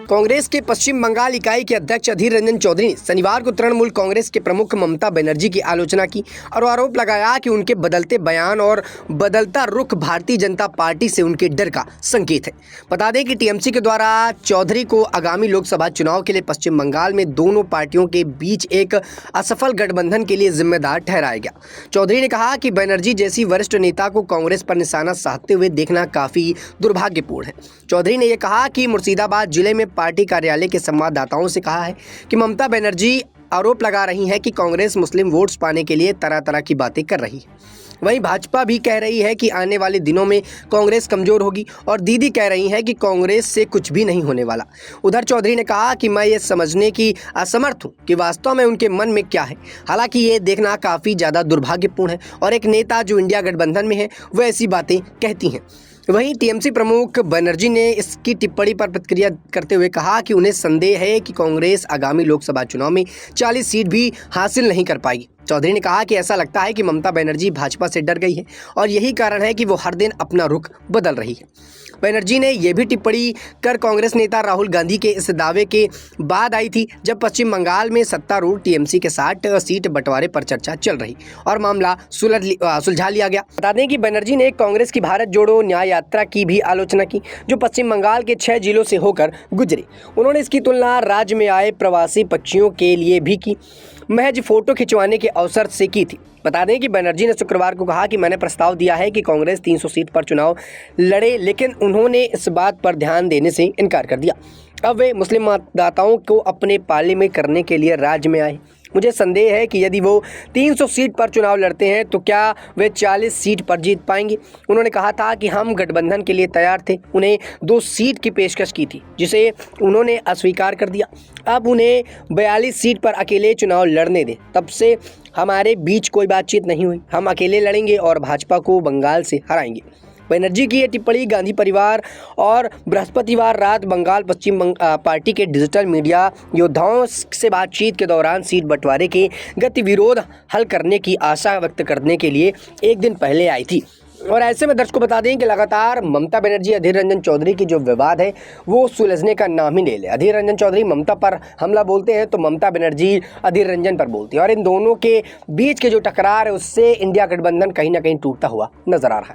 कांग्रेस के पश्चिम बंगाल इकाई के अध्यक्ष अधीर रंजन चौधरी ने शनिवार को तृणमूल कांग्रेस के प्रमुख ममता बनर्जी की आलोचना की और आरोप लगाया कि उनके बदलते बयान और बदलता रुख भारतीय जनता पार्टी से उनके डर का संकेत है। बता दें कि टीएमसी के द्वारा चौधरी को आगामी लोकसभा चुनाव के लिए पश्चिम बंगाल में दोनों पार्टियों के बीच एक असफल गठबंधन के लिए जिम्मेदार ठहराया गया। चौधरी ने कहा कि बनर्जी जैसी वरिष्ठ नेता को कांग्रेस पर निशाना साधते हुए देखना काफी दुर्भाग्यपूर्ण है। चौधरी ने यह कहा कि मुर्शिदाबाद जिले में पार्टी कार्यालय के संवाददाताओं से कहा है कि ममता बनर्जी आरोप लगा रही हैं कि कांग्रेस मुस्लिम वोट्स पाने के लिए तरह तरह की बातें कर रही है। वहीं भाजपा भी कह रही है कि आने वाले दिनों में कांग्रेस कमजोर होगी और दीदी कह रही हैं कि कांग्रेस से कुछ भी नहीं होने वाला। उधर चौधरी ने कहा कि मैं ये समझने की असमर्थ हूं कि वास्तव में उनके मन में क्या है। हालांकि ये देखना काफ़ी ज़्यादा दुर्भाग्यपूर्ण है और एक नेता जो इंडिया गठबंधन में है वह ऐसी बातें कहती हैं। वहीं टीएमसी प्रमुख बनर्जी ने इसकी टिप्पणी पर प्रतिक्रिया करते हुए कहा कि उन्हें संदेह है कि कांग्रेस आगामी लोकसभा चुनाव में 40 सीट भी हासिल नहीं कर पाएगी। चौधरी ने कहा कि ऐसा लगता है कि ममता बनर्जी भाजपा से डर गई है और यही कारण है कि वो हर दिन अपना रुख बदल रही है। बनर्जी ने यह भी टिप्पणी कर कांग्रेस नेता राहुल गांधी के इस दावे के बाद आई थी जब पश्चिम बंगाल में सत्तारूढ़ टीएमसी के 60 सीट बंटवारे पर चर्चा चल रही और मामला सुलझा लिया गया। बता दें कि बनर्जी ने कांग्रेस की भारत जोड़ो न्याय यात्रा की भी आलोचना की जो पश्चिम बंगाल के 6 जिलों से होकर गुजरी। उन्होंने इसकी तुलना राज्य में आए प्रवासी पक्षियों के लिए भी की, महज फोटो खिंचवाने के अवसर से की थी। बता दें कि बनर्जी ने शुक्रवार को कहा कि मैंने प्रस्ताव दिया है कि कांग्रेस 300 सीट पर चुनाव लड़े, लेकिन उन्होंने इस बात पर ध्यान देने से इनकार कर दिया। अब वे मुस्लिम मतदाताओं को अपने पाले में करने के लिए राज्य में आए। मुझे संदेह है कि यदि वो 300 सीट पर चुनाव लड़ते हैं तो क्या वे 40 सीट पर जीत पाएंगे। उन्होंने कहा था कि हम गठबंधन के लिए तैयार थे। उन्हें 2 सीट की पेशकश की थी जिसे उन्होंने अस्वीकार कर दिया। अब उन्हें 42 सीट पर अकेले चुनाव लड़ने दें। तब से हमारे बीच कोई बातचीत नहीं हुई। हम अकेले लड़ेंगे और भाजपा को बंगाल से हराएंगे। बनर्जी की ये टिप्पणी गांधी परिवार और बृहस्पतिवार रात बंगाल पश्चिम पार्टी के डिजिटल मीडिया योद्धाओं से बातचीत के दौरान सीट बंटवारे के गतिविरोध हल करने की आशा व्यक्त करने के लिए एक दिन पहले आई थी। और ऐसे में दर्शकों बता दें कि लगातार ममता बनर्जी अधीर रंजन चौधरी की जो विवाद है वो सुलझने का नाम ही ले ले। अधीर रंजन चौधरी ममता पर हमला बोलते हैं तो ममता बनर्जी अधीर रंजन पर बोलती है और इन दोनों के बीच के जो टकरार है उससे इंडिया गठबंधन कहीं ना कहीं टूटता हुआ नजर आ रहा है।